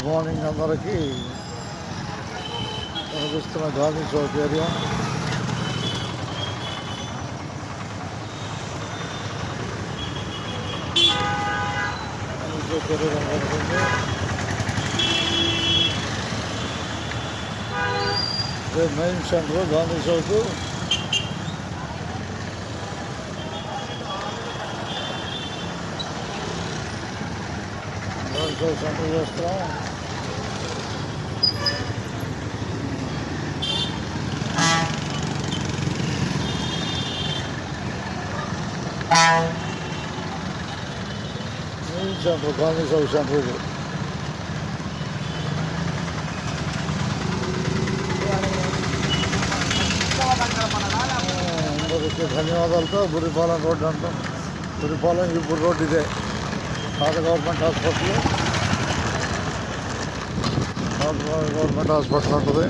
Good morning అందరికీ. కనిపిస్తున్న Gandhi Chowk area. Main centre Gandhi Chowk. Gandhi Chowk centre చేస్తున్నాం. Main centre Gandhi Chowk centre ఇది. అందరికీ ధన్యవాదాలతో బురిపాలెం రోడ్డు అంటాం. బురిపాలెం ఇప్పుడు రోడ్డు ఇదే. పాత గవర్నమెంట్ హాస్పిటల్ ఉంటుంది.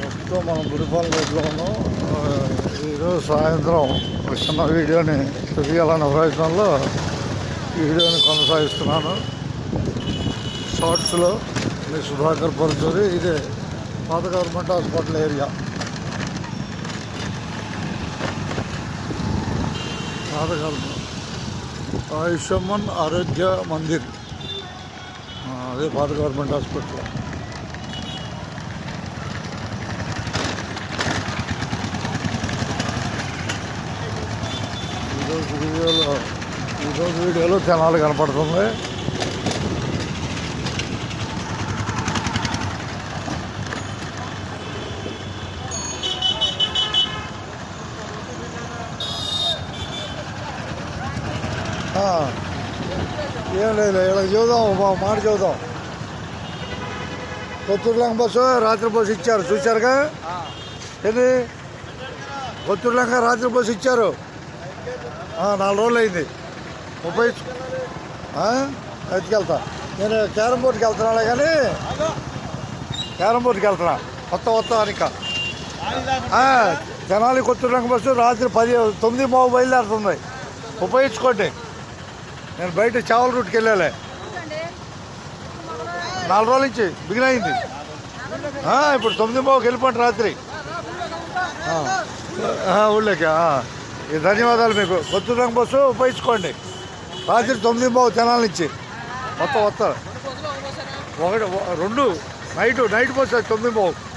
ప్రస్తుతం మనం బురిపాలెం రోడ్లో ఉన్నాం. ఈరోజు సాయంత్రం చిన్న వీడియోని తెలియాలన్న ప్రయత్నంలో ఈ వీడియోని కొనసాగిస్తున్నాను. షార్ట్స్లో మీ సుధాకర్ పరుచూరి. ఇదే పాత గవర్నమెంట్ హాస్పిటల్ ఏరియా. పాత గవర్నమెంట్ ఆయుష్మాన్ ఆరోగ్య మందిర్, అదే పాత గవర్నమెంట్ హాస్పిటల్. ఈరోజు వీడియోలో తెనాలి కనపడుతుంది. ఏం లేదు, ఇలా చూద్దాం, మాట చూద్దాం. కొత్తూరులంక బస్సు రాత్రి బస్సు ఇచ్చారు, చూశారుగా. ఏంది కొత్తూరులంక రాత్రి బస్సు ఇచ్చారు. 4 రోజులు అయింది. ఎత్తుకెళ్తా. నేను క్యారం బోర్డుకి వెళ్తున్నాడే, కానీ క్యారం బోర్డుకి వెళ్తున్నా. కొత్త అనిక తెనాలి కొత్తూరులంక బస్సు రాత్రి 9:30 బయలుదేరుతుంది. ఉపయోగించుకోండి. నేను బయట చావల రూట్కి వెళ్ళాలి. 4 రోజుల నుంచి బిగిన్ అయింది. ఇప్పుడు 9:30కి వెళ్ళిపోండి రాత్రి ఊళ్ళోకి. ధన్యవాదాలు మీకు. కొత్తూరులంక బస్సు ఉపయోగించుకోండి. రాత్రి 9:30 తెనాల నుంచి మొత్తం 2 నైట్ బస్సు 9:30.